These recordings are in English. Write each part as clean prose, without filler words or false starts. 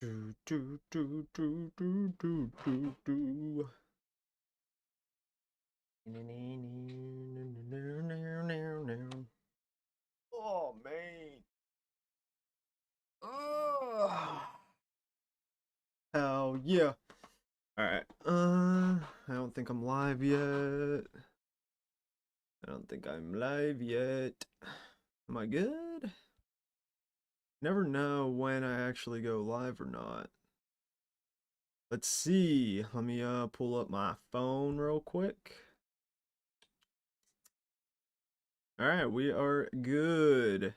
Do, do, do, do, do, do, do, do. Oh, man. Oh, hell yeah. Alright. I don't think I'm live yet. I don't think I'm live yet. Am I good? Never know when I actually go live or not. Let's see. Let me pull up my phone real quick. Alright, we are good.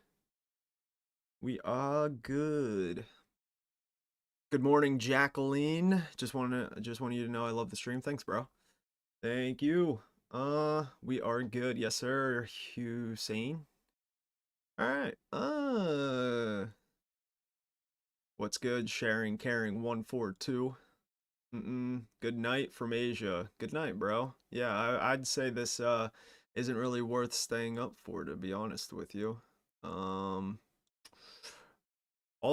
We are good. Good morning, Jacqueline. Just wanted you to know I love the stream. Thanks, bro. Thank you. We are good. Yes, sir. Hussein. Alright. What's good? Sharing, caring, 142. Good night from Asia. Good night, bro. Yeah, I'd say this isn't really worth staying up for, to be honest with you. All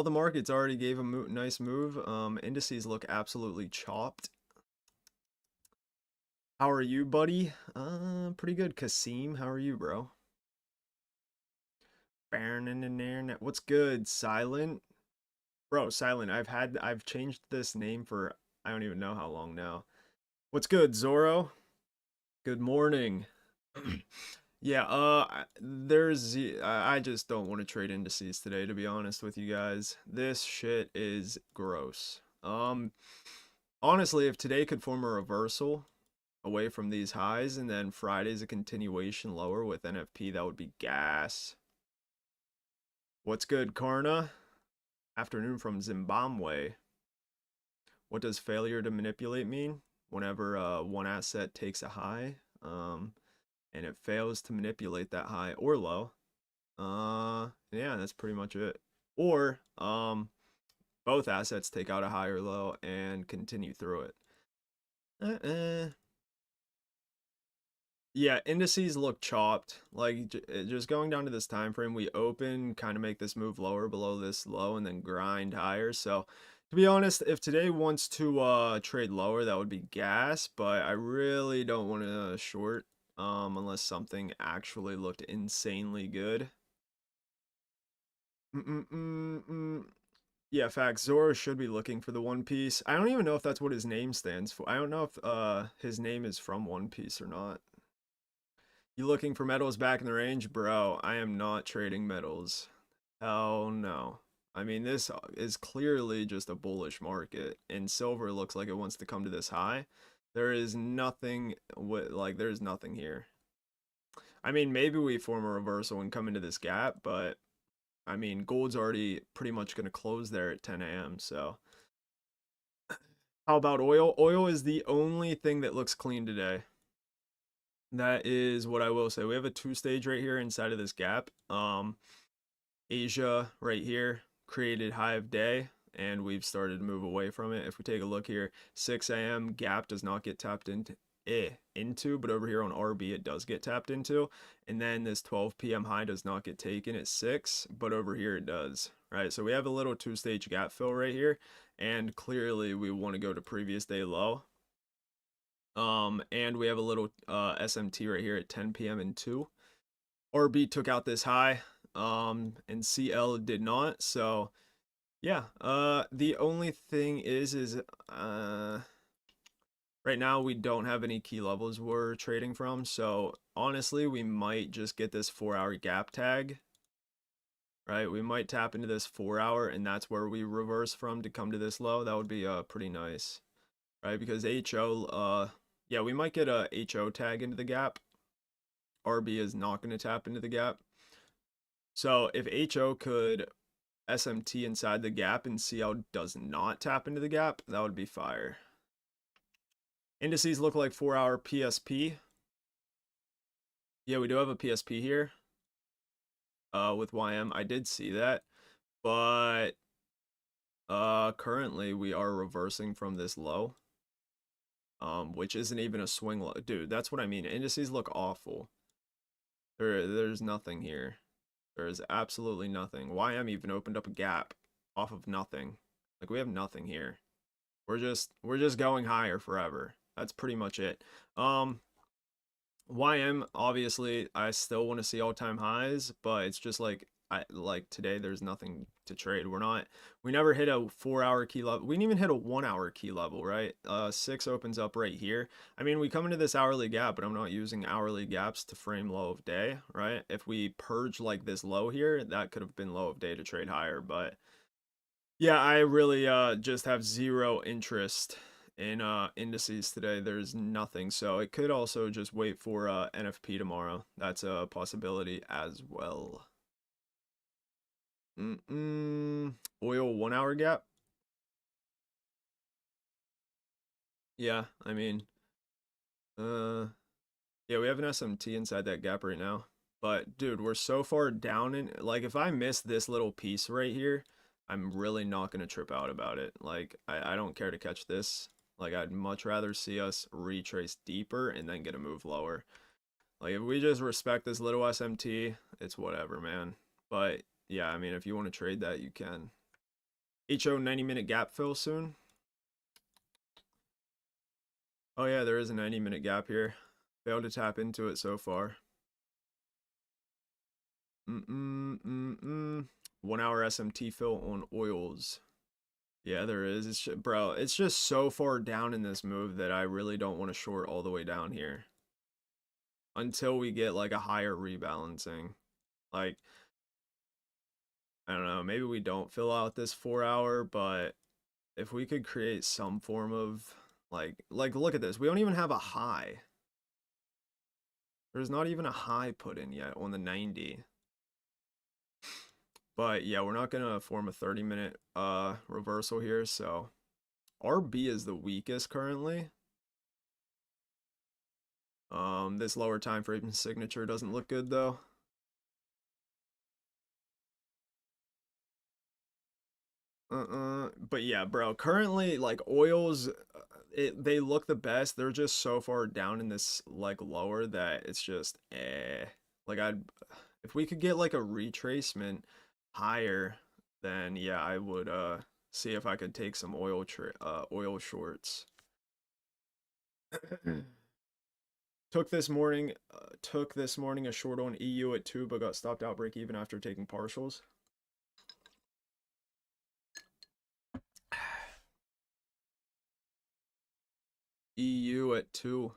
the markets already gave a nice move. Indices look absolutely chopped. How are you, buddy? Pretty good. Kasim, how are you, bro? What's good, Silent? Bro, Silent, I've changed this name for I don't even know how long now. What's good, Zoro? Good morning. Yeah, I just don't want to trade indices today, to be honest with you guys. This shit is gross. Honestly, if today could form a reversal away from these highs and then Friday's a continuation lower with NFP, that would be gas. What's good, Karna? Afternoon from Zimbabwe. What does failure to manipulate mean? Whenever one asset takes a high, and it fails to manipulate that high or low, yeah, that's pretty much it. Or both assets take out a high or low and continue through it. Yeah, indices look chopped. Like just going down to this time frame, we open, kind of make this move lower below this low, and then grind higher. So to be honest, if today wants to trade lower, that would be gas. But I really don't want to short unless something actually looked insanely good. Yeah, facts. Zoro should be looking for the One Piece. I don't even know if that's what his name stands for. I don't know if his name is from One Piece or not. You looking for metals back in the range? Bro, I am not trading metals. Hell no. I mean, this is clearly just a bullish market, and silver looks like it wants to come to this high. There is nothing, there's nothing here. I mean, maybe we form a reversal and come into this gap, but I mean, gold's already pretty much going to close there at 10 a.m., so. How about oil? Oil is the only thing that looks clean today. That is what I will say. We have a two-stage right here inside of this gap. Asia right here created high of day, and we've started to move away from it. If we take a look here, 6 a.m. gap does not get tapped into, but over here on RB it does get tapped into, and then this 12 p.m. high does not get taken at 6, but over here it does, right? So we have a little two-stage gap fill right here, and clearly we want to go to previous day low. And we have a little SMT right here at 10 p.m. and 2. RB took out this high, and CL did not. So yeah, the only thing is right now we don't have any key levels we're trading from. So honestly, we might just get this 4-hour gap tag. Right, we might tap into this 4-hour, and that's where we reverse from to come to this low. That would be pretty nice, right? Because HO, yeah, we might get a HO tag into the gap. RB is not going to tap into the gap. So if HO could SMT inside the gap and CL does not tap into the gap, that would be fire. Indices look like 4-hour PSP. Yeah, we do have a PSP here with YM. I did see that, but currently we are reversing from this low, which isn't even a swing low. Dude, that's what I mean. Indices look awful. There's nothing here. There is absolutely nothing. YM even opened up a gap off of nothing. Like we have nothing here. We're just going higher forever. That's pretty much it. YM, obviously I still want to see all-time highs, but it's just I like today there's nothing to trade. We never hit a 4 hour key level. We didn't even hit a 1 hour key level, right? 6 opens up right here. I mean, we come into this hourly gap, but I'm not using hourly gaps to frame low of day, right? If we purge like this low here, that could have been low of day to trade higher, but yeah, I really just have zero interest in indices today. There's nothing. So it could also just wait for NFP tomorrow. That's a possibility as well. Oil 1 hour gap. Yeah, I mean, yeah, we have an SMT inside that gap right now. But dude, we're so far down in like if I miss this little piece right here, I'm really not gonna trip out about it. Like I don't care to catch this. Like I'd much rather see us retrace deeper and then get a move lower. Like if we just respect this little SMT, it's whatever, man. But yeah, I mean if you want to trade that, you can. HO 90-minute gap fill soon. Oh yeah, there is a 90-minute gap here. Failed to tap into it so far. 1 hour SMT fill on oils. Yeah, there is. Bro, it's just so far down in this move that I really don't want to short all the way down here until we get like a higher rebalancing. Like, I don't know, maybe we don't fill out this 4 hour, but if we could create some form of like look at this. We don't even have a high. There's not even a high put in yet on the 90. But yeah, we're not gonna form a 30-minute reversal here, so RB is the weakest currently. This lower time frame signature doesn't look good though. But yeah, bro, currently like oils they look the best. They're just so far down in this like lower that it's just like I'd if we could get like a retracement higher, then yeah, I would see if I could take some oil shorts. Took this morning a short on EU at 2 but got stopped out break even after taking partials. EU at 2.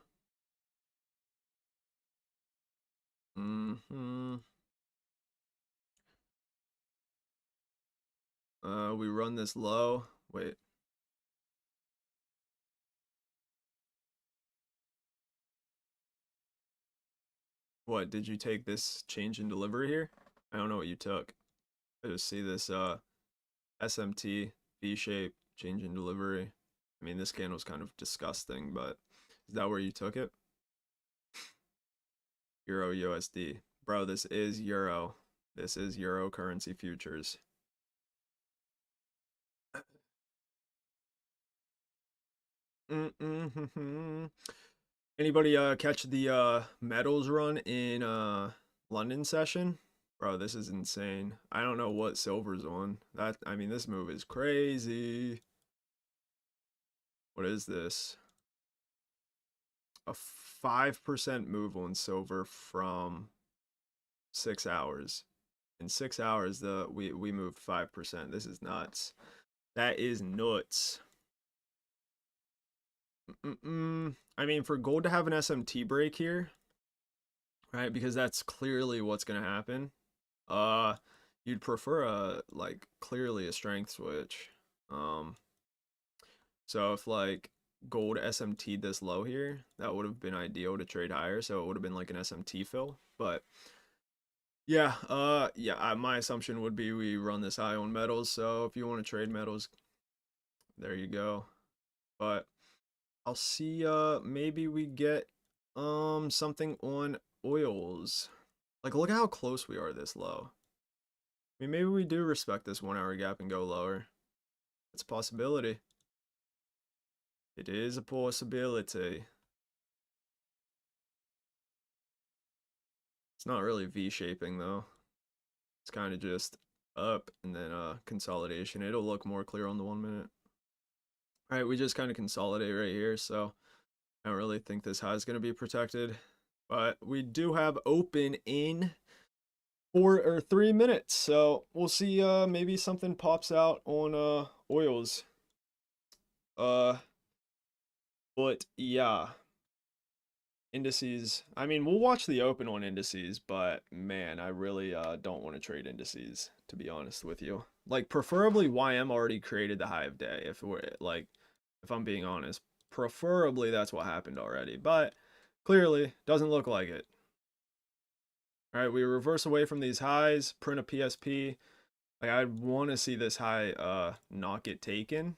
We run this low. Wait. What, did you take this change in delivery here? I don't know what you took. I just see this SMT V shape change in delivery. I mean, this candle's kind of disgusting, but is that where you took it? Euro USD. Bro, this is Euro. This is Euro currency futures. Anybody catch the metals run in London session? Bro, this is insane. I don't know what silver's on. I mean, this move is crazy. What is this? A 5% move on silver from 6 hours. In 6 hours, we moved 5%. This is nuts. That is nuts. I mean, for gold to have an SMT break here, right? Because that's clearly what's gonna happen. You'd prefer clearly a strength switch. So if like gold SMT'd this low here, that would have been ideal to trade higher. So it would have been like an SMT fill. But yeah, my assumption would be we run this high on metals. So if you want to trade metals, there you go. But I'll see maybe we get something on oils. Like look at how close we are this low. I mean maybe we do respect this 1 hour gap and go lower. It's a possibility. It is a possibility. It's not really V-shaping though. It's kind of just up and then consolidation. It'll look more clear on the 1 minute. All right, we just kind of consolidate right here, so I don't really think this high is going to be protected, but we do have open in 4 or 3 minutes, so we'll see. Maybe something pops out on oils. But yeah, indices. I mean, we'll watch the open on indices, but man, I really don't want to trade indices, to be honest with you. Like, preferably YM already created the high of day. If we're like, if I'm being honest, preferably that's what happened already, but clearly doesn't look like it. All right, we reverse away from these highs, print a PSP. Like, I want to see this high not get taken.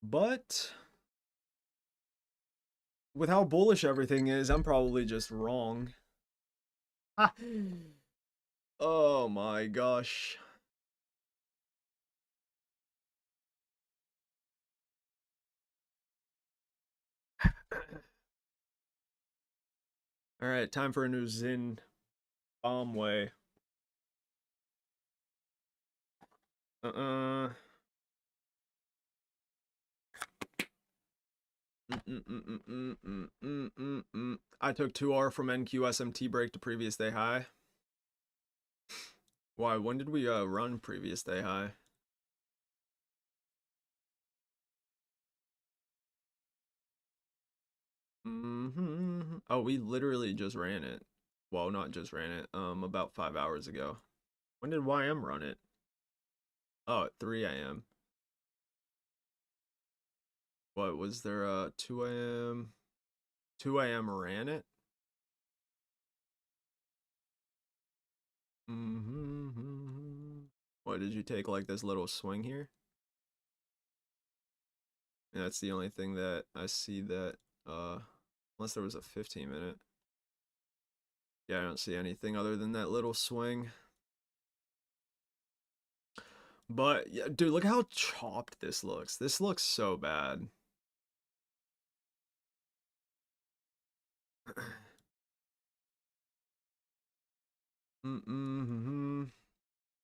But with how bullish everything is, I'm probably just wrong. Oh my gosh. All right, time for a new Zin bomb way. Uh-uh. I took 2R from NQ SMT break to previous day high. Why? When did we run previous day high? Oh, we literally just ran it. Well, not just ran it. About 5 hours ago. When did YM run it? Oh, at 3 a.m. What was there? 2 a.m. 2 a.m. ran it. What did you take, like this little swing here? And that's the only thing that I see that unless there was a 15-minute. Yeah, I don't see anything other than that little swing. But yeah, dude, look how chopped this looks. This looks so bad.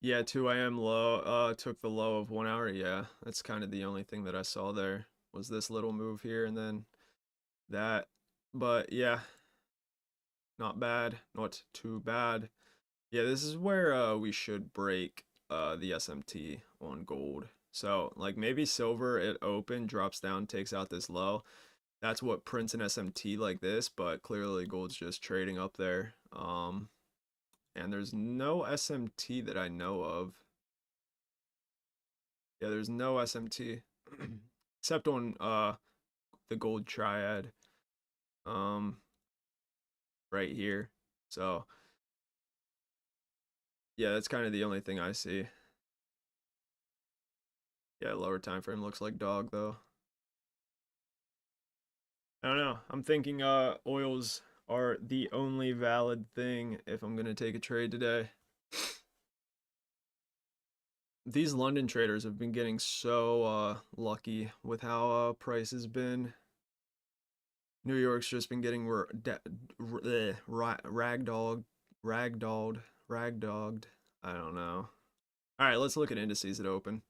Yeah, 2 a.m. low. Took the low of 1 hour. Yeah, that's kind of the only thing that I saw there was this little move here and then that. But yeah, not bad. Not too bad. Yeah, this is where we should break the SMT on gold. So like maybe silver at open drops down, takes out this low. That's what prints an SMT like this, but clearly gold's just trading up there. And there's no SMT that I know of. Yeah, there's no SMT except on the gold triad right here. So yeah, that's kind of the only thing I see. Yeah, lower time frame looks like dog though. I don't know. I'm thinking oils are the only valid thing if I'm gonna take a trade today. These London traders have been getting so lucky with how price has been. New York's just been getting ragdogged. I don't know. All right, let's look at indices that open.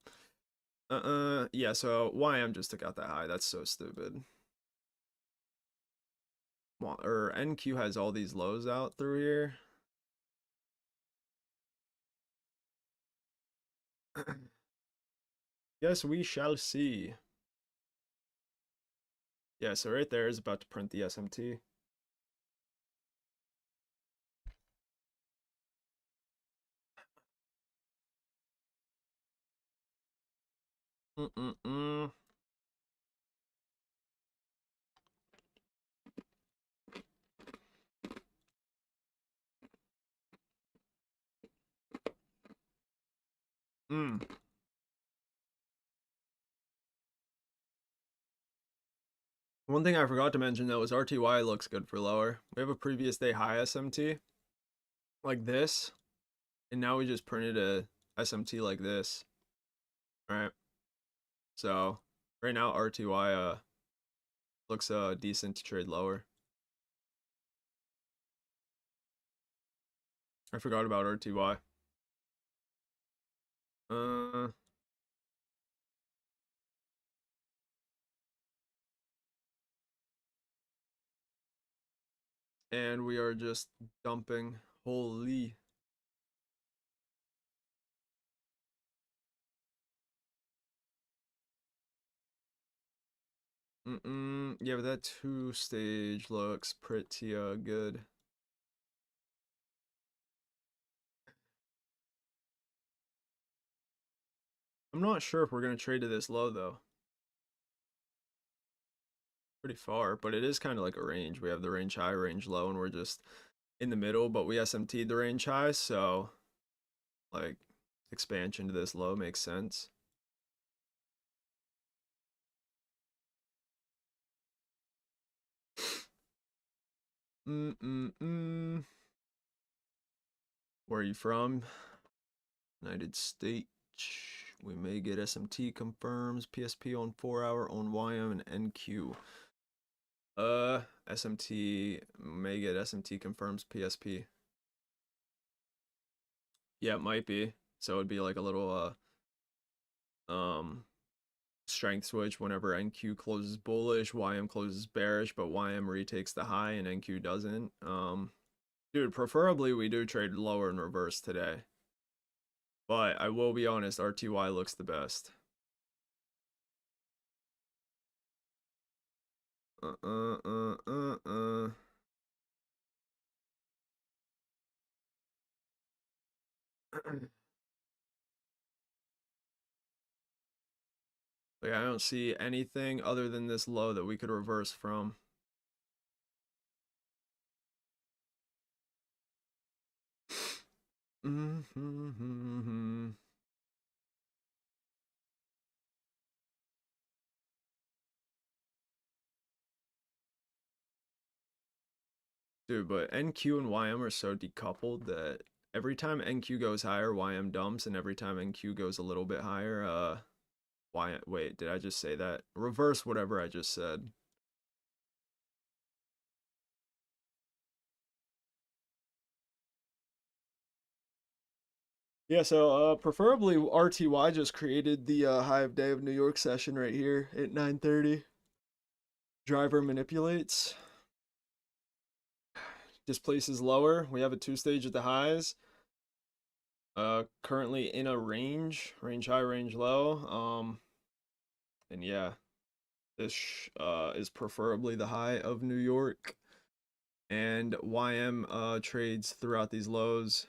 Yeah, so YM just took out that high. That's so stupid. Or NQ has all these lows out through here. Yes, we shall see. Yeah, so right there is about to print the SMT. Mm-mm-mm. Mm. One thing I forgot to mention though is RTY looks good for lower. We have a previous day high SMT like this, and now we just printed a SMT like this. All right. So right now RTY looks decent to trade lower. I forgot about RTY. Uh, and we are just dumping. Holy. Yeah, but that two stage looks pretty good. I'm not sure if we're gonna trade to this low though. Pretty far, but it is kind of like a range. We have the range high, range low, and we're just in the middle, but we SMT'd the range high, so like expansion to this low makes sense. Mm-mm-mm. Where are you from? United States. We may get SMT confirms PSP on 4-hour on YM and NQ. SMT may get SMT confirms PSP. Yeah, it might be. So it'd be like a little strength switch whenever NQ closes bullish, YM closes bearish, but YM retakes the high and NQ doesn't. Dude, preferably we do trade lower in reverse today. But I will be honest, RTY looks the best. Uh. Like, I don't see anything other than this low that we could reverse from. Dude, but NQ and YM are so decoupled that every time NQ goes higher, YM dumps, and every time NQ goes a little bit higher, wait, did I just say that? Reverse whatever I just said. Yeah, so preferably RTY just created the high of day of New York session right here at 9:30. Driver manipulates, displaces lower. We have a two stage at the highs. Currently in a range high, range low. And yeah, this is preferably the high of New York, and YM trades throughout these lows.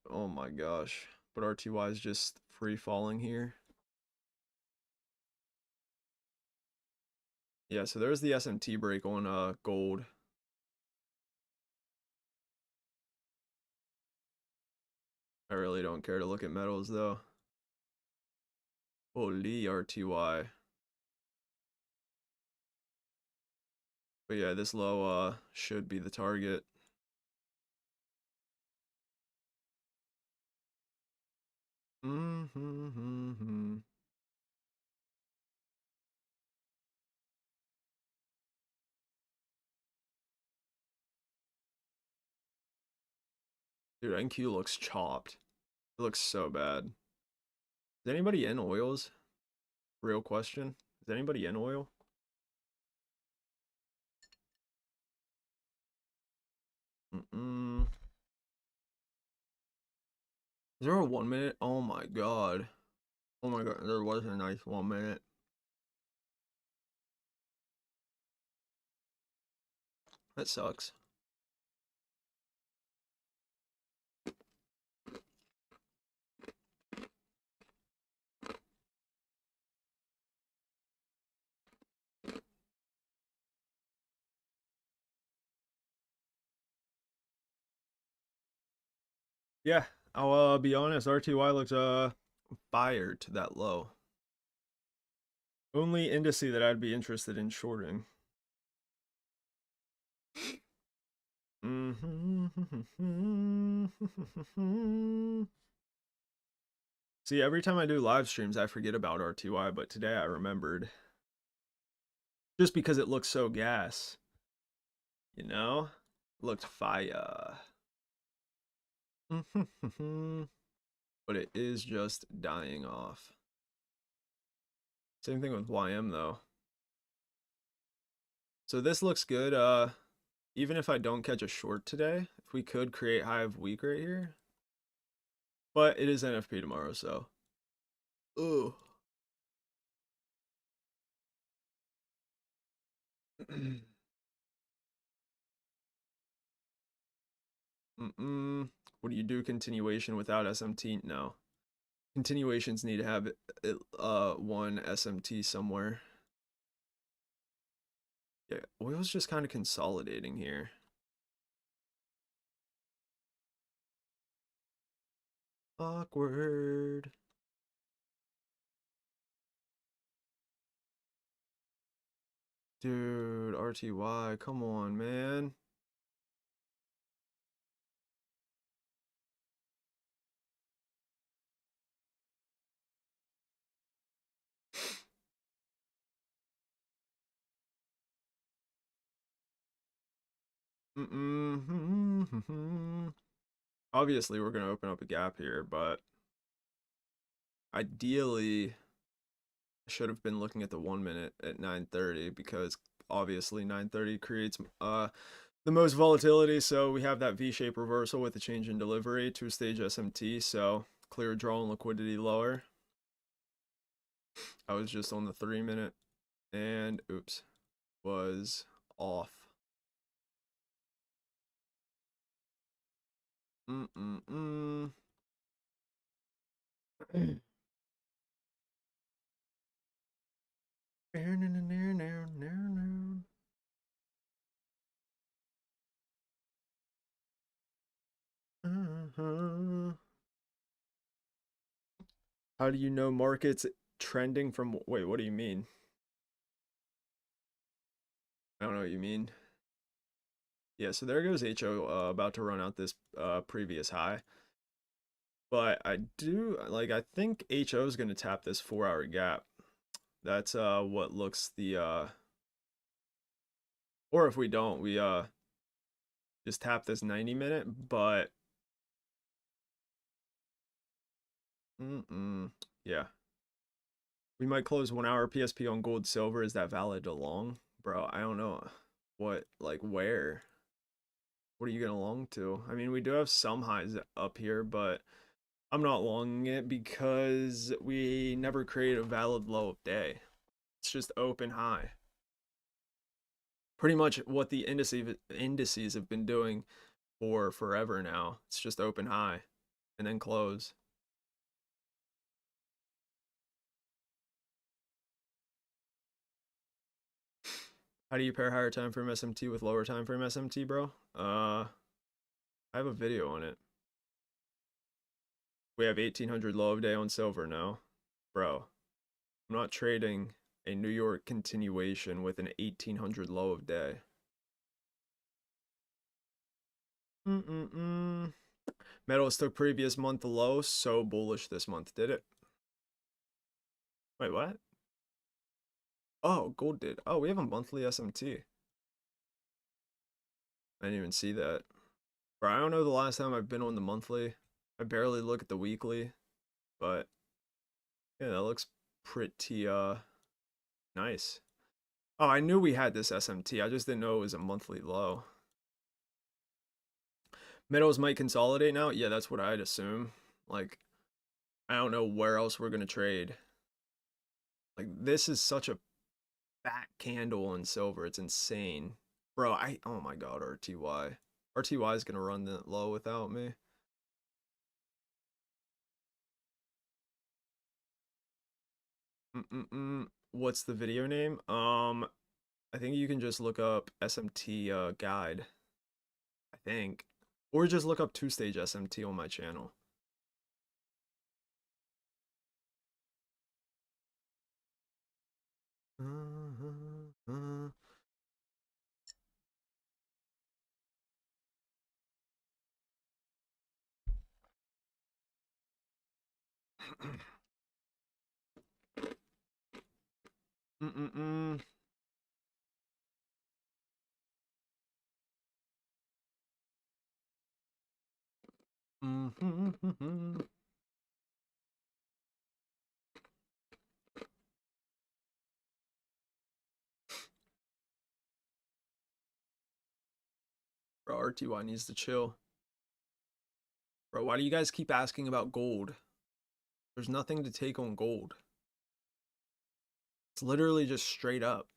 Oh my gosh, but RTY is just free falling here. Yeah, so there's the SMT break on gold. I really don't care to look at metals though. Holy RTY. But yeah, this low should be the target. Dude, NQ looks chopped. It looks so bad. Is anybody in oils? Real question. Is anybody in oil? Is there a 1 minute? Oh my god. Oh my god, there was a nice 1 minute. That sucks. Yeah, I'll be honest, RTY looks fire to that low. Only indice that I'd be interested in shorting. See, every time I do live streams, I forget about RTY, but today I remembered. Just because it looks so gas. You know? Looked fire. But it is just dying off. Same thing with YM though. So this looks good. Even if I don't catch a short today, if we could create high of week right here. But it is NFP tomorrow, so. Ooh. What do you do continuation without SMT? No. Continuations need to have one SMT somewhere. Yeah, oil's just kind of consolidating here. Awkward. Dude, RTY, come on, man. Obviously, we're going to open up a gap here, but ideally, I should have been looking at the 1 minute at 9:30 because obviously 9:30 creates the most volatility. So we have that V-shape reversal with the change in delivery, two-stage SMT, so clear draw and liquidity lower. I was just on the 3 minute and oops, was off. Mm-mm-mm. How do you know markets trending from, wait, what do you mean? I don't know what you mean. Yeah, so there goes HO about to run out this previous high. But I do, like, I think HO is going to tap this 4-hour gap. That's what looks the, or if we don't, we just tap this 90 minute, but, yeah. We might close 1 hour PSP on gold silver. Is that valid to long? Bro, I don't know. What, like, where? What are you gonna long to? I mean, we do have some highs up here, but I'm not longing it because we never create a valid low of day. It's just open high. Pretty much what the indices have been doing for forever now. It's just open high and then close. How do you pair higher time frame SMT with lower time frame SMT, bro? I have a video on it. We have 1800 low of day on silver now. Bro, I'm not trading a New York continuation with an 1800 low of day. Metals took previous month low, so bullish this month, did it? Wait, what? Oh, gold did. Oh, we have a monthly SMT. I didn't even see that. Bro, I don't know the last time I've been on the monthly. I barely look at the weekly, but yeah, that looks pretty nice. Oh, I knew we had this SMT. I just didn't know it was a monthly low. Metals might consolidate now. Yeah, that's what I'd assume. Like, I don't know where else we're gonna trade. Like, this is such a fat candle on silver. It's insane. Bro, oh my god, RTY. RTY is gonna run that low without me. What's the video name? I think you can just look up SMT guide. I think. Or just look up two-stage SMT on my channel. Mm-mm-mm. Mm-hmm. Bro, RTY needs to chill. Bro, why do you guys keep asking about gold? There's nothing to take on gold. It's literally just straight up.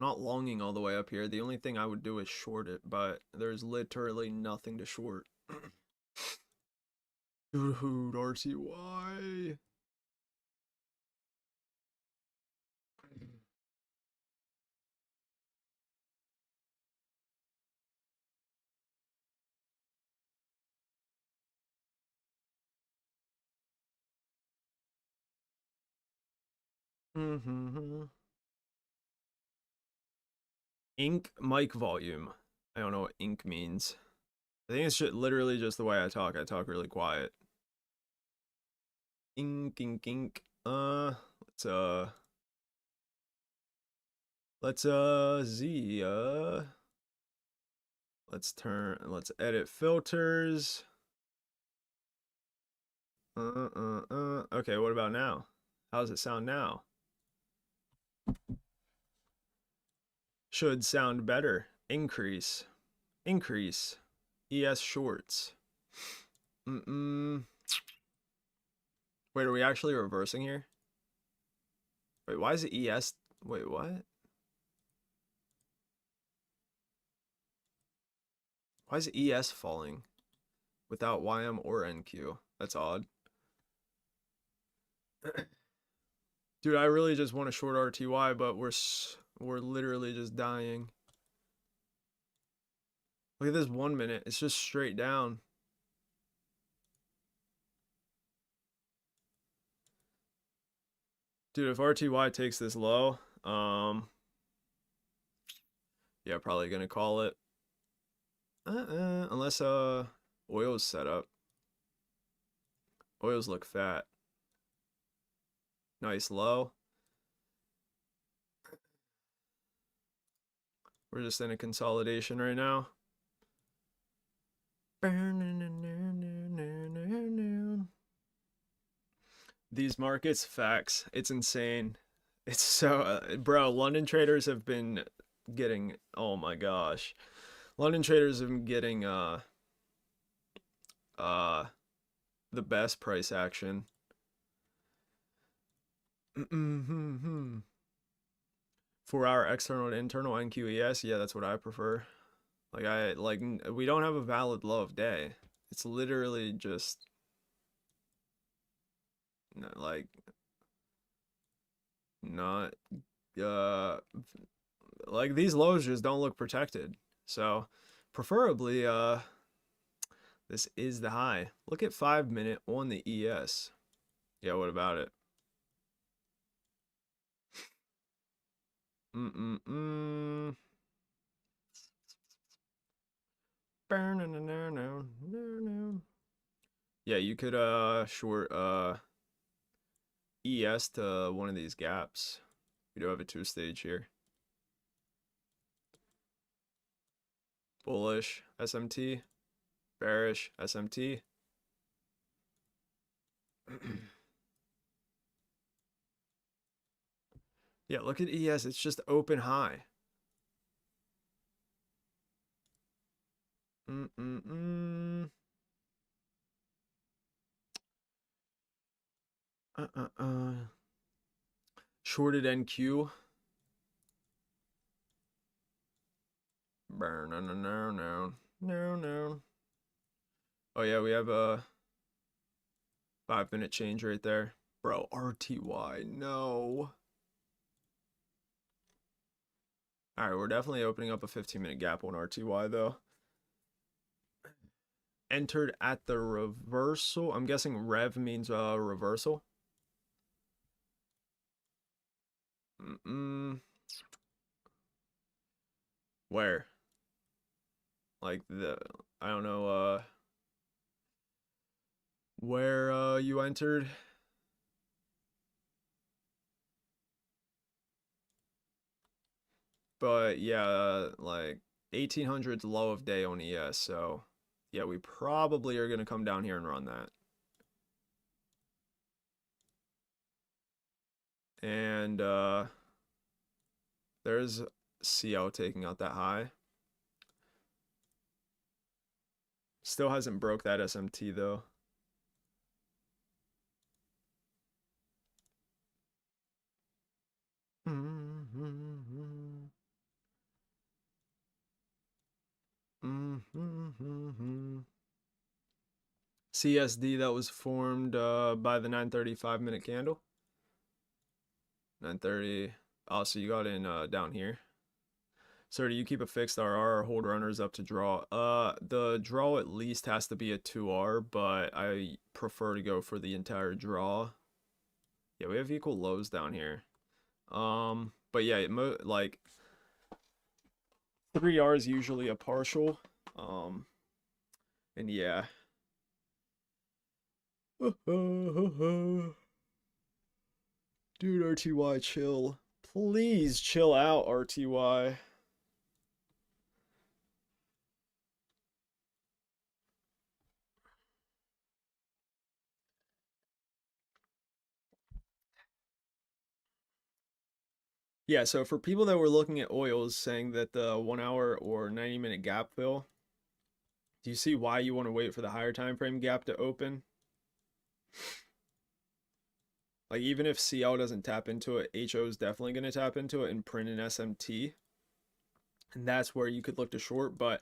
Not longing all the way up here. The only thing I would do is short it, but there's literally nothing to short. Dude, RTY. Mm-hmm. Ink mic volume. I don't know what ink means. I think it's literally just the way I talk. I talk really quiet. Ink, ink, ink. Let's Z, let's edit filters. Okay, what about now? How does it sound now? Should sound better. Increase. Increase. ES shorts. Wait, are we actually reversing here? Wait, why is it ES? Wait, what? Why is ES falling without YM or NQ? That's odd. Dude, I really just want a short RTY, but we're literally just dying. Look at this 1 minute. It's just straight down. Dude, if RTY takes this low, yeah, probably gonna call it. Unless oil's set up. Oils look fat. Nice low. We're just in a consolidation right now. These markets, facts. It's insane. It's so, bro, London traders have been getting, oh my gosh. London traders have been getting, uh, the best price action. For our external and internal NQES, yeah, that's what I prefer. Like we don't have a valid low of day. It's literally just like not like these lows just don't look protected. So preferably this is the high. Look at 5 minute on the ES. Yeah, what about it? Mm-mm-mm. Yeah, you could short ES to one of these gaps. We do have a two-stage here. Bullish SMT, bearish SMT. Yeah, look at ES. It's just open high. Mm-mm-mm. Shorted NQ. No, no, no, no, no, no. Oh yeah, we have a 5 minute change right there. Bro, RTY, no. Alright, we're definitely opening up a 15-minute gap on RTY though. Entered at the reversal. I'm guessing rev means reversal. Where? Like I don't know, where you entered. But yeah, like 1800's low of day on ES, so yeah, we probably are gonna come down here and run that. And there's CO taking out that high. Still hasn't broke that SMT though. CSD that was formed by the 9:35 minute candle. 9:30. Oh, so you got in down here. So do you keep a fixed RR or hold runners up to draw? The draw at least has to be a 2R, but I prefer to go for the entire draw. Yeah, we have equal lows down here. But yeah, like 3R is usually a partial. And yeah. Dude, RTY, chill. Please chill out, RTY. Yeah, so for people that were looking at oils saying that the 1 hour or 90-minute gap fill, do you see why you want to wait for the higher time frame gap to open? Like even if CL doesn't tap into it, HO is definitely going to tap into it and print an SMT. And that's where you could look to short, but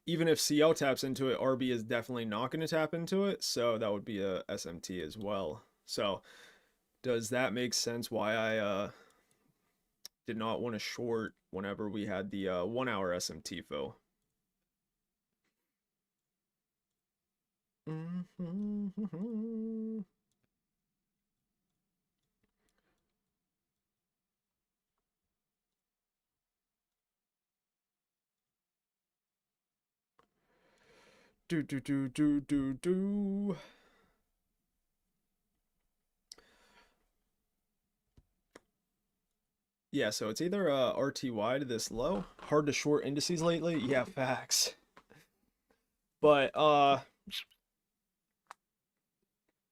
even if CL taps into it, RB is definitely not going to tap into it, so that would be a SMT as well. So does that make sense why I did not want to short whenever we had the 1 hour SMT fill? Do. Yeah, so it's either RTY to this low. Hard to short indices lately. Yeah, facts. But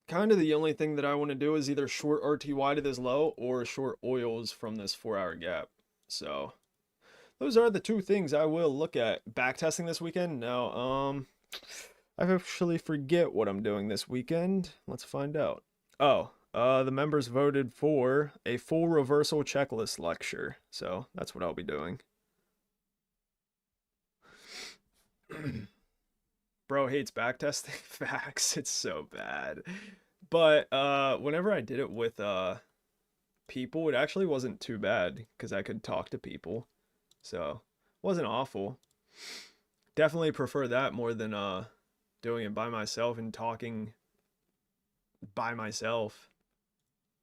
kind of the only thing that I want to do is either short RTY to this low or short oils from this 4 hour gap. So those are the two things I will look at. Backtesting this weekend? No. I actually forget what I'm doing this weekend. Let's find out. Oh, the members voted for a full reversal checklist lecture. So that's what I'll be doing. Bro hates backtesting. Facts. It's so bad. But whenever I did it with people, it actually wasn't too bad because I could talk to people. So it wasn't awful. Definitely prefer that more than doing it by myself and talking by myself.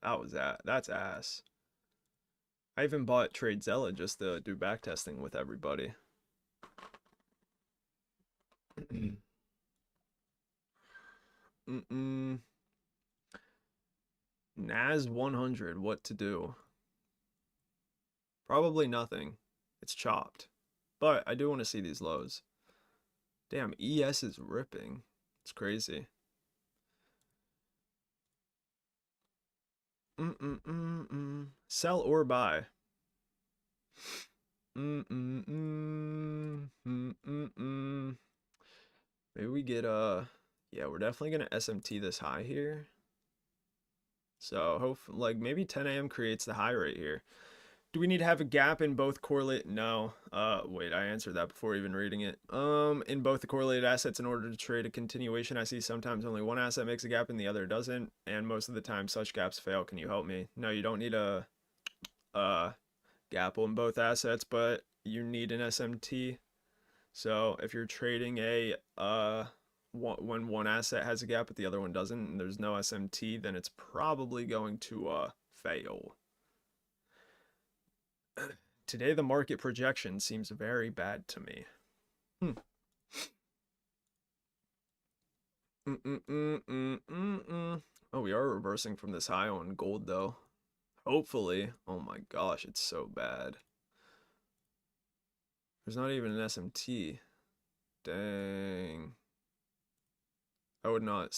That's ass. I even bought TradeZella just to do backtesting with everybody. NAS 100, what to do? Probably nothing. It's chopped. But I do want to see these lows. Damn, ES is ripping. It's crazy. Sell or buy? Maybe we get yeah, we're definitely gonna SMT this high here. So hope like maybe 10 a.m. creates the high right here. Do we need to have a gap in both correlate? No. Wait, I answered that before even reading it. In both the correlated assets in order to trade a continuation, I see sometimes only one asset makes a gap and the other doesn't, and most of the time such gaps fail. Can you help me? No, you don't need a gap in both assets, but you need an SMT. So if you're trading a when one asset has a gap but the other one doesn't, and there's no SMT, then it's probably going to fail. Today the market projection seems very bad to me. Oh, we are reversing from this high on gold though. Hopefully. Oh my gosh, it's so bad. There's not even an SMT. Dang. I would not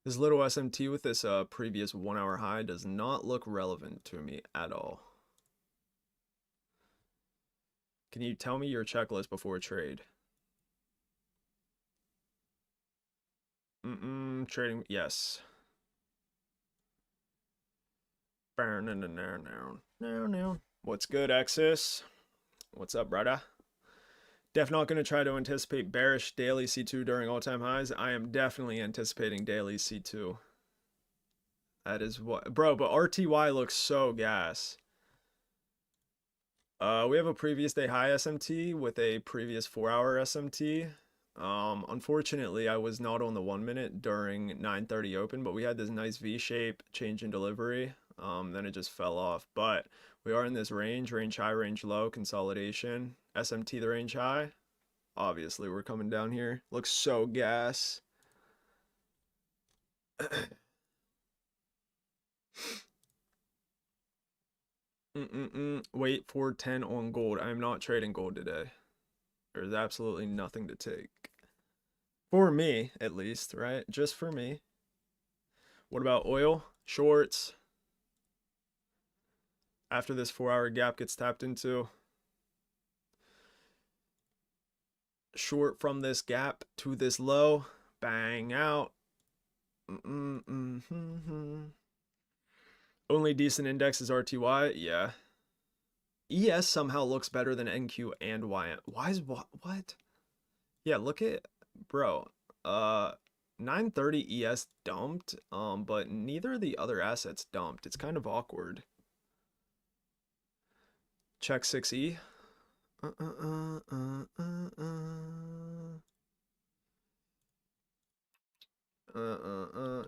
this little SMT with this previous 1 hour high does not look relevant to me at all. Can you tell me your checklist before trade? Trading, yes. What's good, Exis? What's up, brother? Def not going to try to anticipate bearish daily C2 during all-time highs. I am definitely anticipating daily C2. That is what, bro, but RTY looks so gas. We have a previous day high SMT with a previous 4 hour SMT. Unfortunately, I was not on the 1 minute during 9:30 open, but we had this nice V shape change in delivery. Then it just fell off. But we are in this range high, range low, consolidation. SMT the range high. Obviously, we're coming down here. Looks so gas. Wait for 10 on gold. I am not trading gold today. There's absolutely nothing to take. For me, at least, right? Just for me. What about oil? Shorts. After this 4 hour gap gets tapped into. Short from this gap to this low. Bang out. Only decent index is RTY. Yeah. ES somehow looks better than NQ and YM. Why is what? Yeah, look at bro. 930 ES dumped, but neither of the other assets dumped. It's kind of awkward. Check 6E.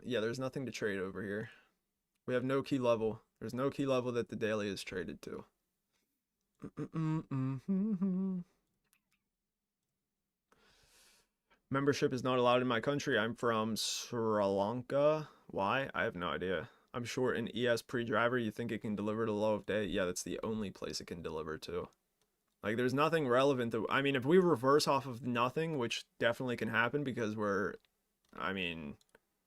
Yeah, there's nothing to trade over here. We have no key level. There's no key level that the daily is traded to. Membership is not allowed in my country. I'm from Sri Lanka. Why? I have no idea. I'm short an ES pre-driver. You think it can deliver to low of day? Yeah, that's the only place it can deliver to. Like, there's nothing relevant to... I mean, if we reverse off of nothing, which definitely can happen because we're... I mean,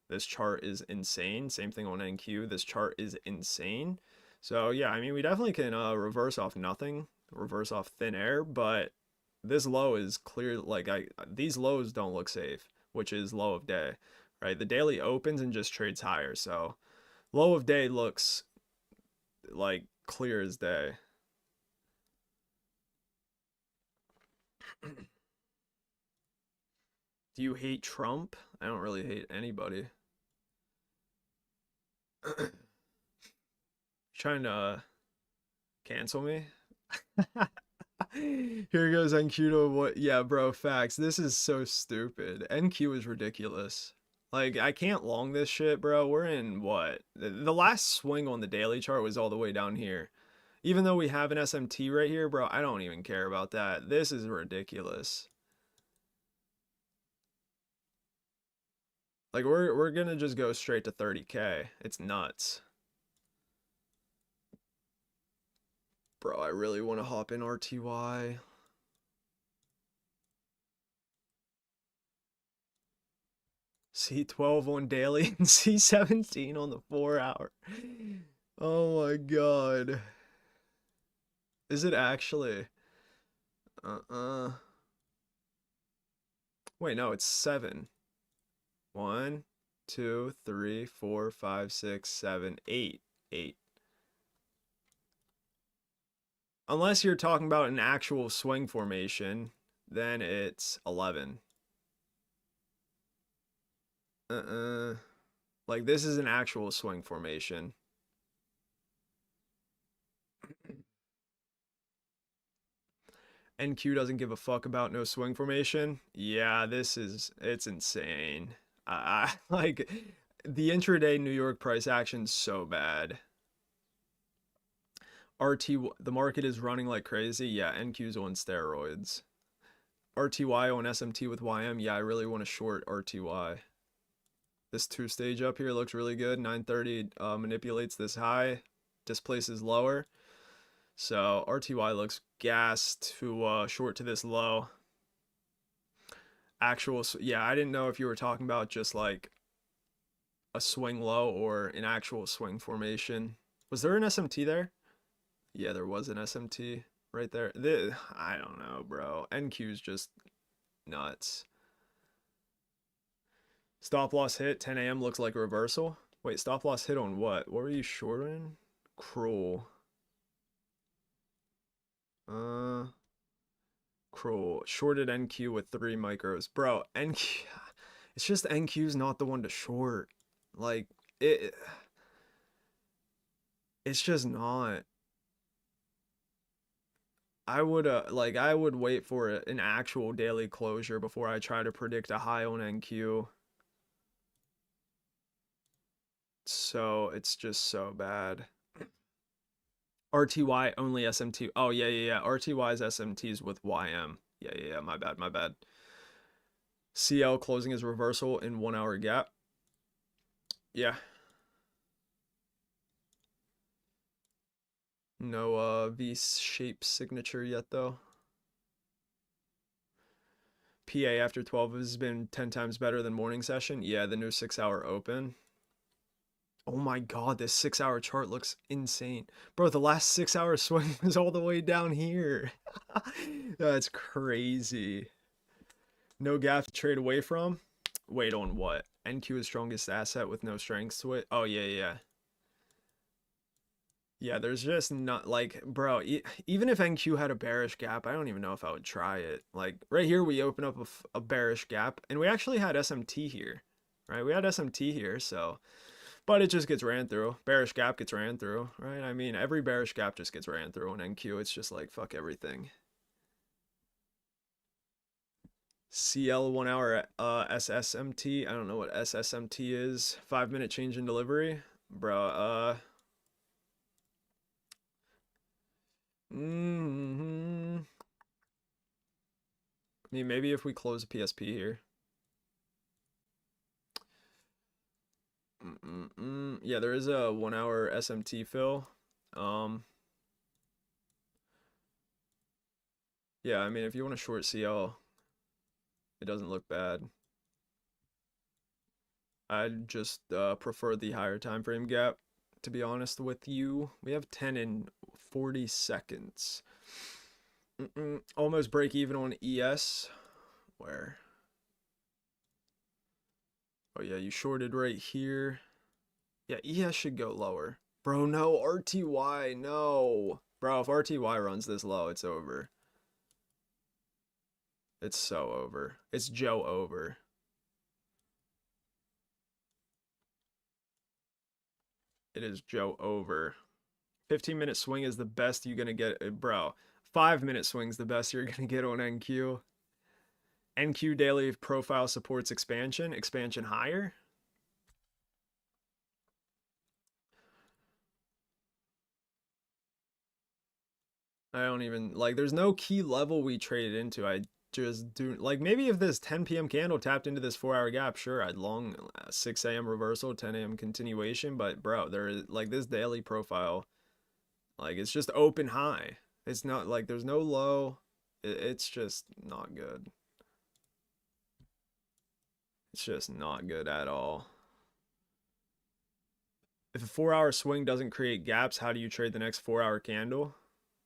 this chart is insane. Same thing on NQ. This chart is insane. So, yeah, I mean, we definitely can reverse off nothing, reverse off thin air, but this low is clear. Like, these lows don't look safe, which is low of day, right? The daily opens and just trades higher. So, low of day looks like clear as day. Do you hate Trump? I don't really hate anybody. Trying to cancel me? Here goes NQ to what? Yeah, bro, facts. This is so stupid. NQ is ridiculous. Like, I can't long this shit, bro. We're in what? The last swing on the daily chart was all the way down here. Even though we have an SMT right here, bro, I don't even care about that. This is ridiculous. Like, we're gonna just go straight to 30K. It's nuts. Bro, I really want to hop in RTY. C12 on daily and C17 on the 4 hour. Oh my god. Is it actually? Wait, no, it's 7. 1, 2, 3, 4, 5, 6, 7, 8. 8. Unless you're talking about an actual swing formation, then it's 11. Like, this is an actual swing formation. NQ doesn't give a fuck about no swing formation. Yeah, it's insane. I like the intraday New York price action's so bad. RT, the market is running like crazy. Yeah, NQ's on steroids. RTY on SMT with YM. Yeah, I really want to short RTY. This two-stage up here looks really good. 930 manipulates this high, displaces lower. So RTY looks gas to short to this low. Actual, yeah, I didn't know if you were talking about just like a swing low or an actual swing formation. Was there an SMT there? Yeah, there was an SMT right there. I don't know, bro. NQ's just nuts. Stop loss hit, 10 a.m. looks like a reversal. Wait, stop loss hit on what? What were you shorting? Cruel. Uh, Cruel. Shorted NQ with 3 micros. Bro, NQ. It's just NQ's not the one to short. Like, it's just not. I would wait for an actual daily closure before I try to predict a high on NQ. So it's just so bad. RTY only SMT. Oh yeah. RTY's SMTs with YM. Yeah. My bad. CL closing his reversal in 1 hour gap. Yeah. No V-shape signature yet though. PA after 12 has been 10 times better than morning session. Yeah, the new 6-hour open. Oh my god, this 6-hour chart looks insane. Bro, the last 6-hour swing was all the way down here. That's crazy. No gap to trade away from? Wait, on what? NQ is strongest asset with no strengths to it? Oh, yeah. Yeah, there's just not, like, bro, even if NQ had a bearish gap, I don't even know if I would try it. Like, right here, we open up a bearish gap, and we actually had SMT here, right? We had SMT here, so... But it just gets ran through. Bearish gap gets ran through, right? I mean, every bearish gap just gets ran through on NQ. It's just like, fuck everything. CL 1 hour SSMT. I don't know what SSMT is. 5-minute change in delivery. Bro, I mean, maybe if we close a PSP here. Yeah, there is a 1 hour SMT fill. Yeah, I mean, if you want to short CL, it doesn't look bad. I'd just prefer the higher time frame gap, to be honest with you. We have 10 and 40 seconds. Almost break even on ES. Where? Oh yeah, you shorted right here. Yeah, ES should go lower. Bro, no, RTY, no. Bro, if RTY runs this low, it's over. It's so over. It's Joe over. It is Joe over. 15-minute swing is the best you're gonna get, bro. 5-minute swing's the best you're gonna get on NQ. NQ daily profile supports expansion. Expansion higher. I don't even like. There's no key level we traded into. I just do like maybe if this 10 p.m. candle tapped into this 4-hour gap, sure, I'd long 6 a.m. reversal, 10 a.m. continuation. But bro, there is like this daily profile, like it's just open high. It's not like there's no low. It's just not good. It's just not good at all. If a 4-hour swing doesn't create gaps, how do you trade the next 4-hour candle?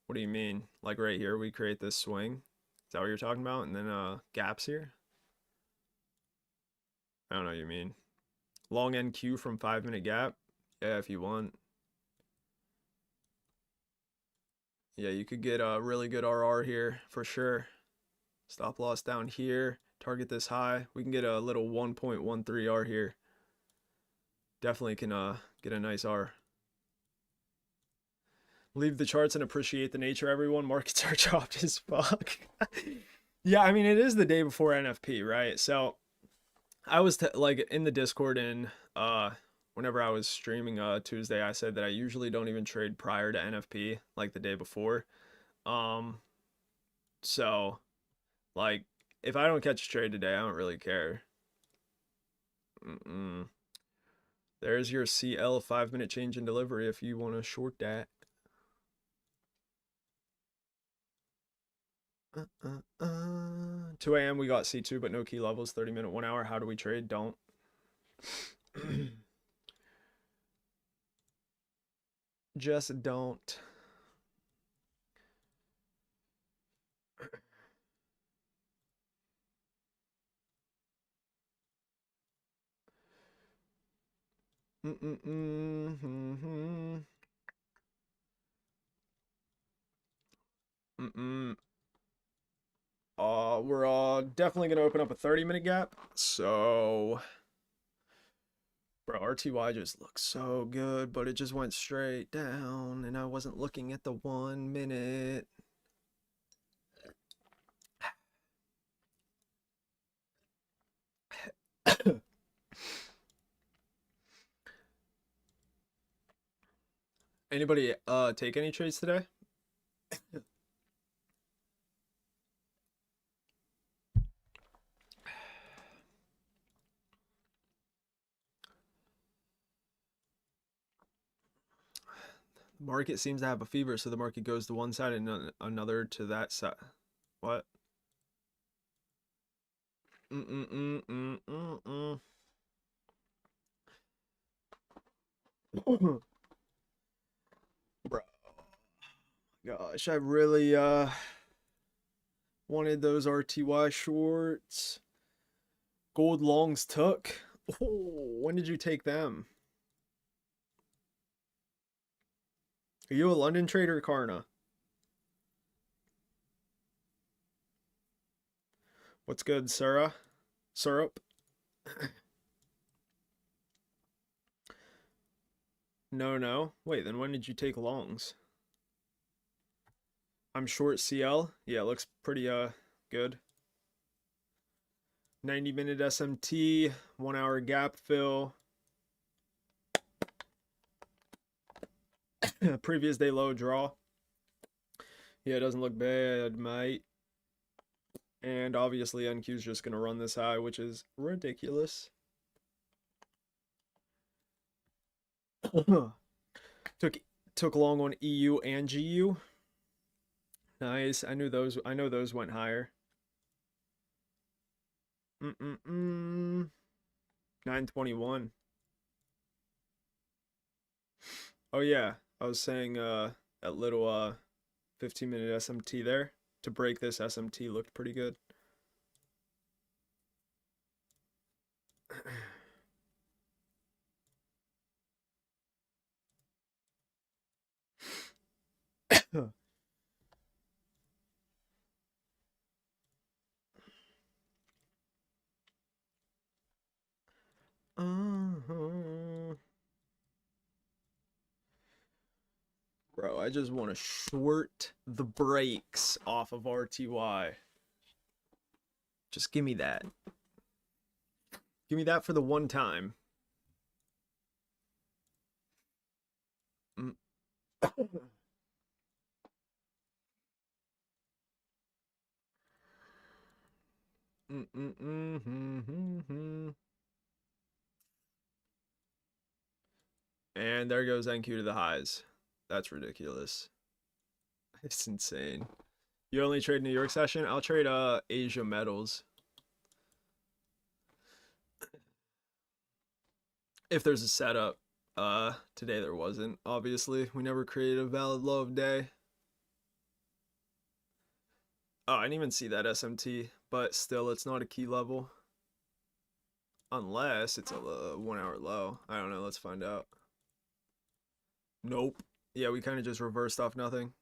What do you mean? Like right here, we create this swing. Is that what you're talking about? And then gaps here? I don't know what you mean. Long NQ from 5-minute gap? Yeah, if you want. Yeah, you could get a really good RR here for sure. Stop loss down here. Target this high. We can get a little 1.13 R here. Definitely can get a nice R. Leave the charts and appreciate the nature, everyone. Markets are chopped as fuck. Yeah, I mean, it is the day before NFP, right? So I was like in the Discord and whenever I was streaming Tuesday, I said that I usually don't even trade prior to NFP, like the day before. So like If I don't catch a trade today, I don't really care. There's your CL 5-minute change in delivery if you want to short that. 2 a.m. we got C2 but no key levels. 30-minute 1 hour. How do we trade? Don't. Just don't. We're definitely gonna open up a 30-minute gap. So, bro, RTY just looks so good, but it just went straight down, and I wasn't looking at the 1 minute. Anybody take any trades today? Market seems to have a fever, so the market goes to one side and another to that side. What? Bro, gosh, I really wanted those RTY shorts. Gold longs took. Oh, when did you take them? Are you a London trader, Karna? What's good, Sarah? Syrup? No. Wait, then when did you take longs? I'm short CL. Yeah, it looks pretty good. 90-minute SMT, 1 hour gap fill. Previous day low draw. Yeah, it doesn't look bad, mate. And obviously NQ's just gonna run this high, which is ridiculous. took long on EU and GU. Nice. I know those went higher. 921. Oh yeah, I was saying that little 15-minute SMT there to break this SMT looked pretty good. Bro, I just want to short the brakes off of RTY. Just give me that. Give me that for the one time. And there goes NQ to the highs. That's ridiculous. It's insane. You only trade New York session? I'll trade Asia metals. If there's a setup. Today there wasn't, obviously. We never created a valid low of day. Oh, I didn't even see that SMT, but still it's not a key level. Unless it's a 1 hour low. I don't know, let's find out. Nope. Yeah, we kind of just reversed off nothing.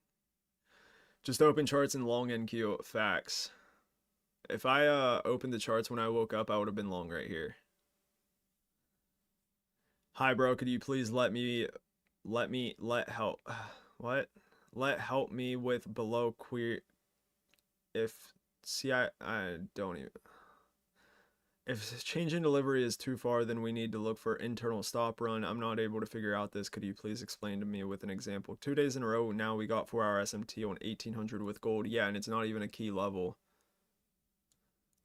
Just open charts and long NQ facts. If I opened the charts when I woke up, I would have been long right here. Hi bro, could you please let help what? Let help me with below queer if see I don't even if change in delivery is too far, then we need to look for internal stop run. I'm not able to figure out this. Could you please explain to me with an example? 2 days in a row now we got 4 hour SMT on 1800 with gold. Yeah, and it's not even a key level.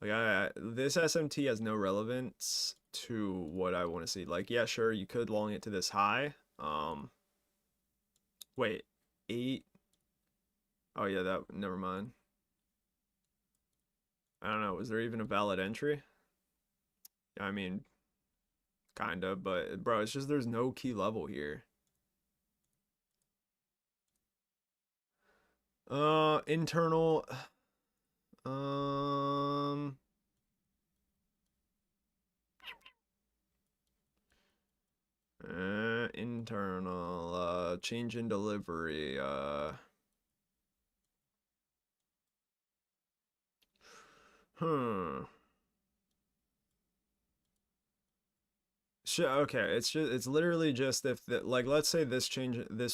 Like this SMT has no relevance to what I want to see. Like, yeah, sure, you could long it to this high. Wait, 8. Oh yeah, that never mind. I don't know. Was there even a valid entry? I mean, kind of, but bro, it's just there's no key level here. Internal. Um, internal. Change in delivery. Hmm. Okay, it's literally just if the, like let's say this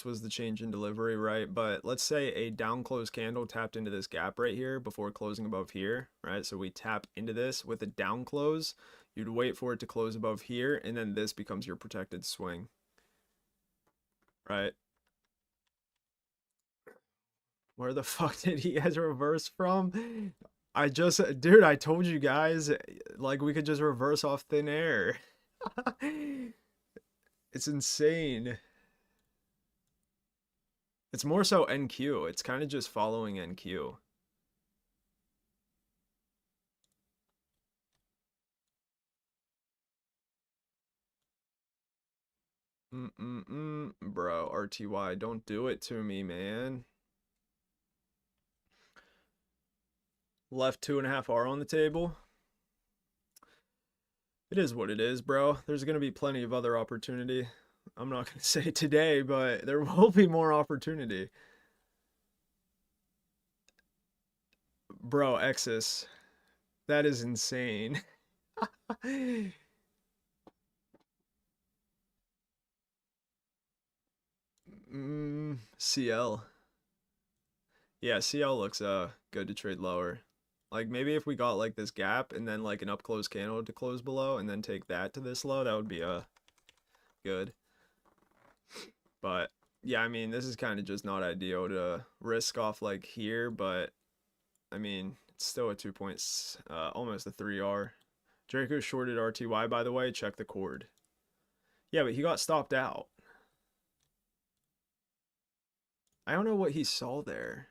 was the change in delivery, right? But let's say a down close candle tapped into this gap right here before closing above here, right? So we tap into this with a down close. You'd wait for it to close above here, and then this becomes your protected swing, right? Where the fuck did he guys reverse from? Dude, I told you guys, like we could just reverse off thin air. It's insane. It's more so NQ. It's kind of just following NQ. Bro, RTY, don't do it to me, man. Left 2.5R on the table. It is what it is, bro. There's going to be plenty of other opportunity. I'm not going to say today, but there will be more opportunity. Bro, Exis. That is insane. CL. Yeah, CL looks good to trade lower. Like maybe if we got like this gap and then like an up close candle to close below and then take that to this low, that would be good. But yeah, I mean, this is kind of just not ideal to risk off like here, but I mean, it's still a 2 points, almost a 3R. Draco shorted RTY, by the way. Check the cord. Yeah, but he got stopped out. I don't know what he saw there.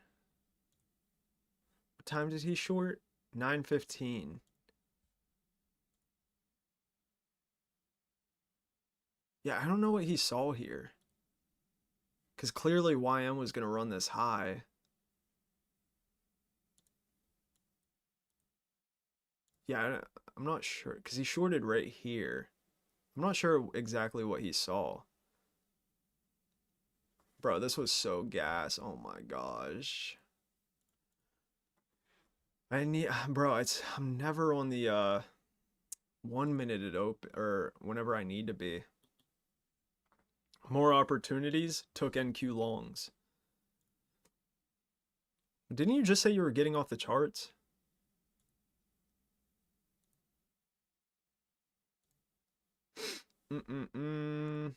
What time did he short? 9:15. Yeah, I don't know what he saw here. Because clearly YM was going to run this high. Yeah, I'm not sure. Because he shorted right here. I'm not sure exactly what he saw. Bro, this was so gas. Oh my gosh. Bro, I'm never on the 1 minute at open or whenever I need to be. More opportunities took NQ longs. Didn't you just say you were getting off the charts? Mm-mm-mm.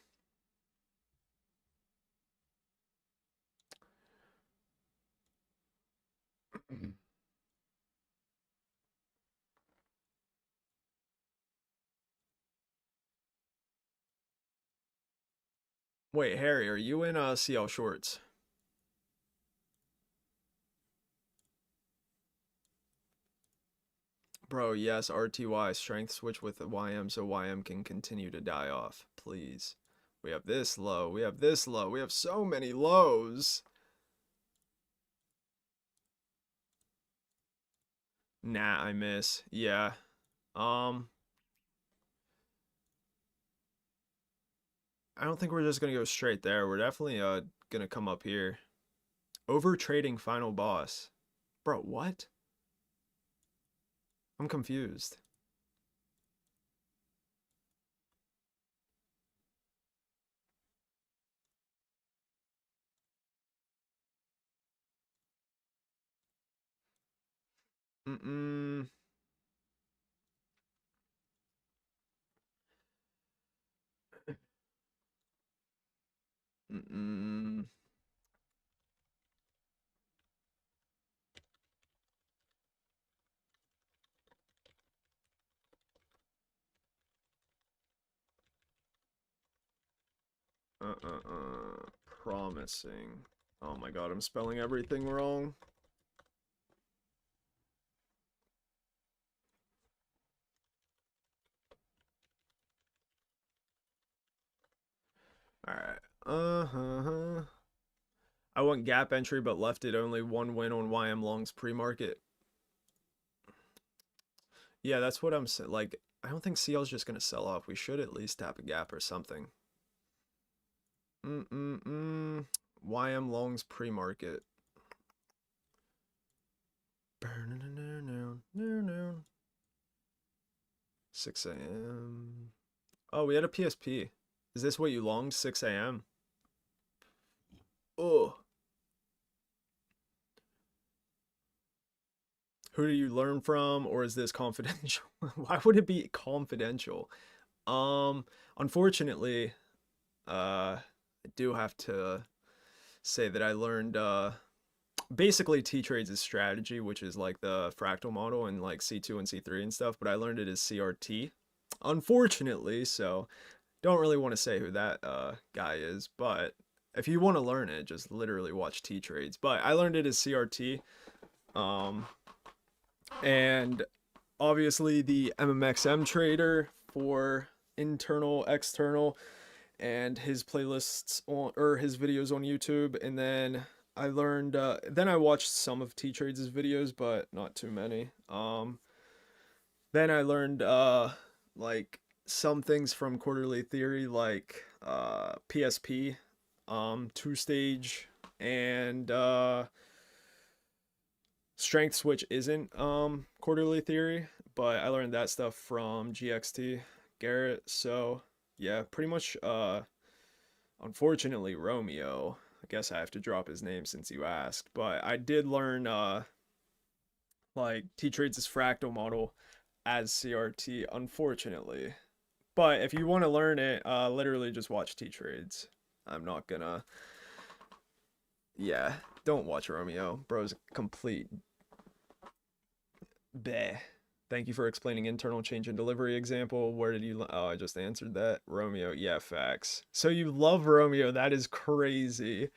Wait, Harry, are you in CL shorts? Bro, yes, RTY, strength switch with the YM so YM can continue to die off. Please. We have this low. We have this low. We have so many lows. Nah, I miss. Yeah. Um, I don't think we're just gonna go straight there. We're definitely gonna come up here. Over trading final boss. Bro, what? I'm confused. Mm-mm. Mm-mm. Promising. Oh my god, I'm spelling everything wrong. Alright. I want gap entry, but left it only one win on YM Long's pre-market. Yeah, that's what I'm saying. Like, I don't think CL's just gonna sell off. We should at least tap a gap or something. YM Long's pre-market. 6 a.m. Oh, we had a PSP. Is this what you longed? 6 a.m. Oh. Who do you learn from, or is this confidential? Why would it be confidential? Unfortunately, I do have to say that I learned basically T-Trades' strategy, which is like the fractal model and like C2 and C3 and stuff, but I learned it as CRT. Unfortunately, so don't really want to say who that guy is, but if you want to learn it, just literally watch T-Trades. But I learned it as CRT. And obviously the MMXM trader for internal, external, and his playlists on, or his videos on YouTube. And then I learned, then I watched some of T-Trades' videos, but not too many. Then I learned, like some things from Quarterly Theory, like, PSP, two-stage, and, Strength Switch isn't Quarterly Theory, but I learned that stuff from GXT Garrett. So yeah, pretty much unfortunately Romeo. I guess I have to drop his name since you asked, but I did learn like T-Trades' fractal model as CRT, unfortunately. But if you want to learn it, literally just watch T-Trades. I'm not gonna, yeah, don't watch Romeo. Bro's complete bleh. Thank you for explaining internal change in delivery example. Where did you? Oh, I just answered that. Romeo. Yeah, facts. So you love Romeo. That is crazy.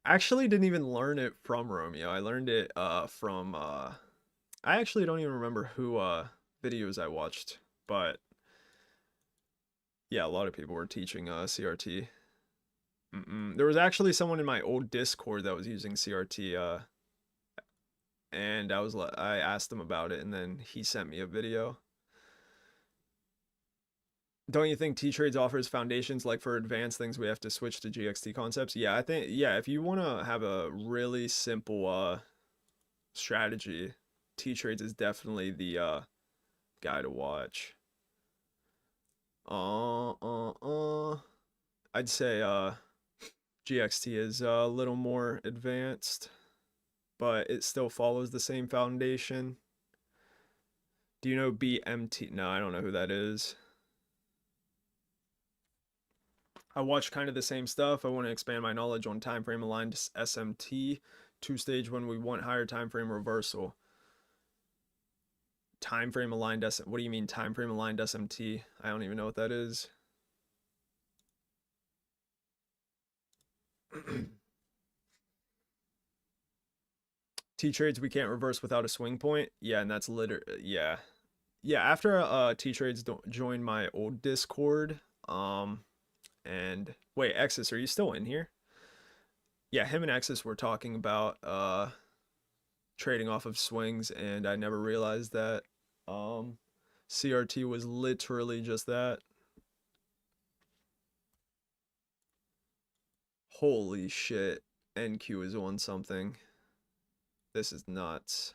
Actually didn't even learn it from Romeo. I learned it from I actually don't even remember who videos I watched, but yeah, a lot of people were teaching CRT. There was actually someone in my old Discord that was using CRT and I asked him about it, and then he sent me a video. Don't you think T-Trades offers foundations, like for advanced things we have to switch to GXT concepts? Yeah, I think, yeah, if you want to have a really simple strategy, T-Trades is definitely the guy to watch. I'd say GXT is a little more advanced, but it still follows the same foundation. Do you know BMT? No, I don't know who that is. I watch kind of the same stuff. I want to expand my knowledge on time frame aligned SMT, two-stage when we want higher time frame reversal. Time frame aligned what do you mean time frame aligned SMT? I don't even know what that is. T-Trades we can't reverse without a swing point. Yeah, and that's yeah. Yeah, after T-Trades joined my old Discord, and wait, Exis, are you still in here? Yeah, him and Exis were talking about trading off of swings, and I never realized that CRT was literally just that. Holy shit, NQ is on something. This is nuts.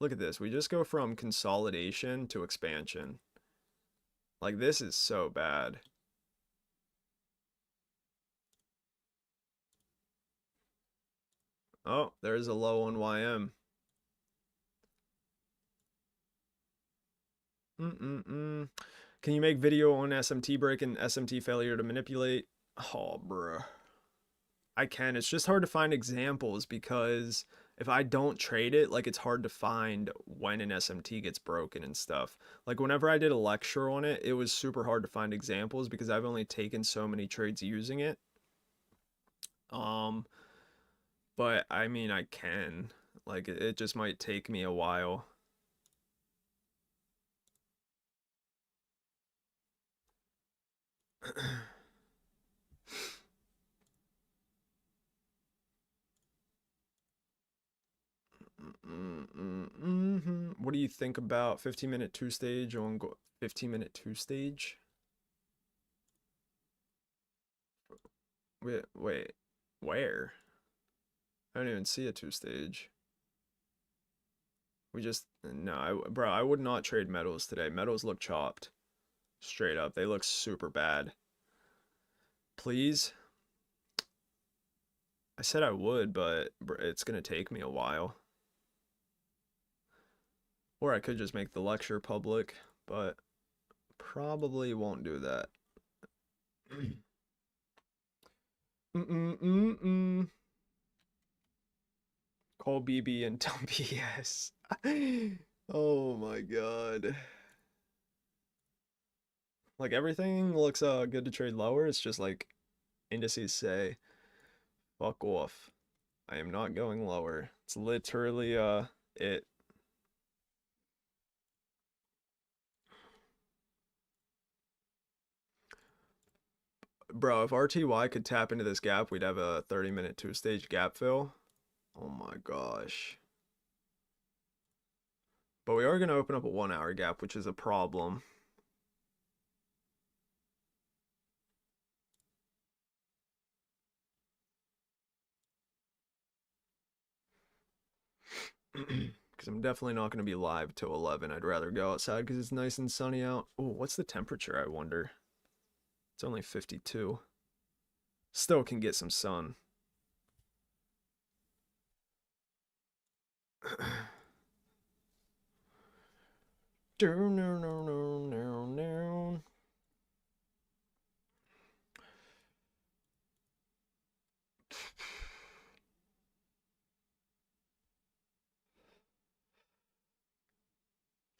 Look at this. We just go from consolidation to expansion. Like, this is so bad. Oh, there's a low on YM. Can you make video on SMT break and SMT failure to manipulate? Oh, bruh. I can. It's just hard to find examples because if I don't trade it, like it's hard to find when an SMT gets broken and stuff. Like whenever I did a lecture on it, it was super hard to find examples because I've only taken so many trades using it. Um, but I mean, I can. Like it just might take me a while. What do you think about 15-minute two stage on 15-minute two stage? Wait, where? I don't even see a two stage. We just no, bro, I would not trade metals today. Metals look chopped. Straight up. They look super bad. Please? I said I would, but it's going to take me a while. Or I could just make the lecture public, but probably won't do that. Call BB and tell me yes. Oh my god. Like everything looks good to trade lower. It's just like indices say, fuck off. I am not going lower. It's literally it. Bro, if RTY could tap into this gap, we'd have a 30-minute two-stage gap fill. Oh my gosh. But we are going to open up a 1 hour gap, which is a problem. Because I'm definitely not going to be live till 11. I'd rather go outside because it's nice and sunny out. Oh, what's the temperature, I wonder? It's only 52. Still can get some sun.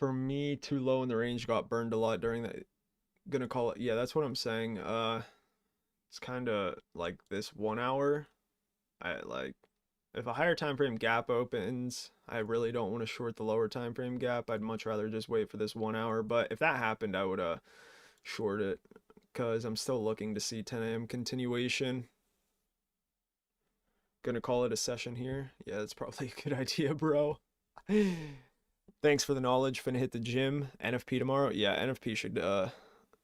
For me, too low in the range, got burned a lot during that. Gonna call it, yeah, that's what I'm saying. It's kind of like this 1 hour. I like if a higher time frame gap opens, I really don't want to short the lower time frame gap. I'd much rather just wait for this 1 hour. But if that happened, I would short it because I'm still looking to see 10 a.m. continuation. Gonna call it a session here. Yeah, that's probably a good idea, bro. Thanks for the knowledge. Finna hit the gym. NFP tomorrow. Yeah, NFP should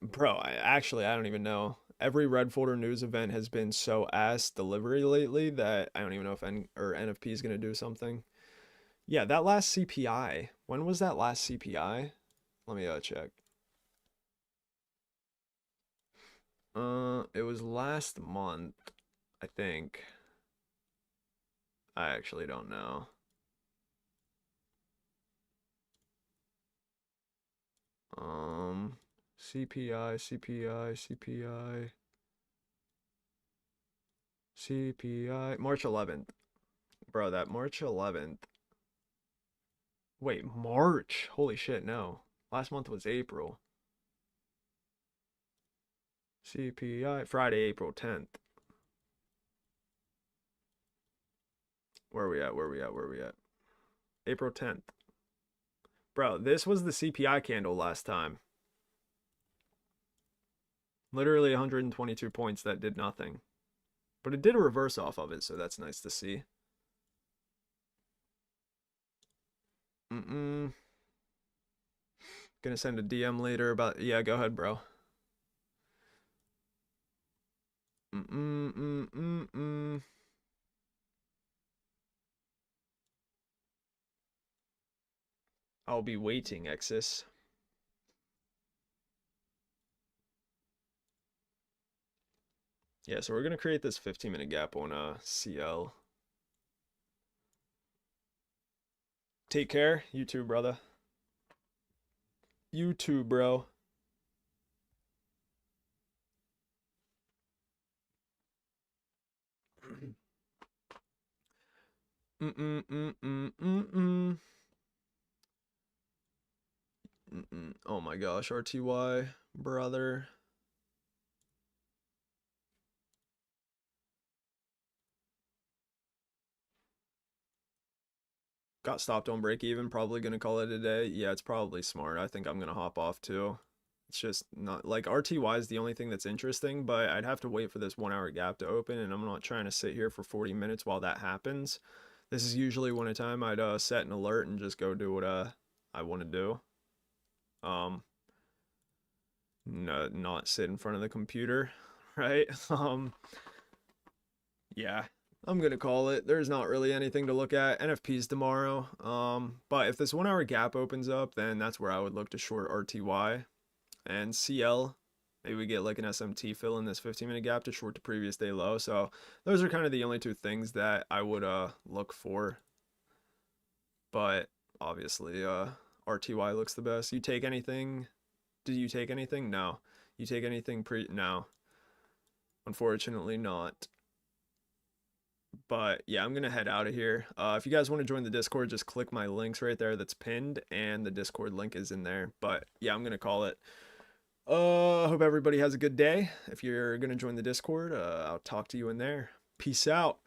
bro, I don't even know. Every Red Folder News event has been so ass delivery lately that I don't even know if NFP is gonna do something. Yeah, that last CPI. When was that last CPI? Let me check. It was last month, I think. I actually don't know. Um, CPI, CPI, CPI, CPI. March 11th. Bro, that March 11th. Wait, March? Holy shit, no. Last month was April. CPI, Friday, April 10th. Where are we at? Where are we at? Where are we at? April 10th. Bro, this was the CPI candle last time. Literally 122 points that did nothing. But it did a reverse off of it, so that's nice to see. Gonna send a DM later about, yeah, go ahead, bro. I'll be waiting, Exis. Yeah, so we're gonna create this 15-minute gap on CL. Take care. You too, brother. You too, bro. Oh my gosh, RTY, brother. Got stopped on break even, probably gonna call it a day. Yeah, it's probably smart. I think I'm gonna hop off too. It's just not like RTY is the only thing that's interesting, but I'd have to wait for this 1 hour gap to open, and I'm not trying to sit here for 40 minutes while that happens. This is usually when a time I'd set an alert and just go do what I want to do. Um, no, not sit in front of the computer, right? Yeah, I'm gonna call it. There's not really anything to look at. NFP's tomorrow. But if this 1 hour gap opens up, then that's where I would look to short RTY and CL. Maybe we get like an SMT fill in this 15-minute gap to short the previous day low. So those are kind of the only two things that I would look for. But obviously RTY looks the best. You take anything? Did you take anything? No. You take anything no. Unfortunately not. But yeah, I'm gonna head out of here. If you guys want to join the Discord, just click my links right there that's pinned, and the Discord link is in there. But yeah, I'm gonna call it. Hope everybody has a good day. If you're gonna join the Discord, I'll talk to you in there. Peace out.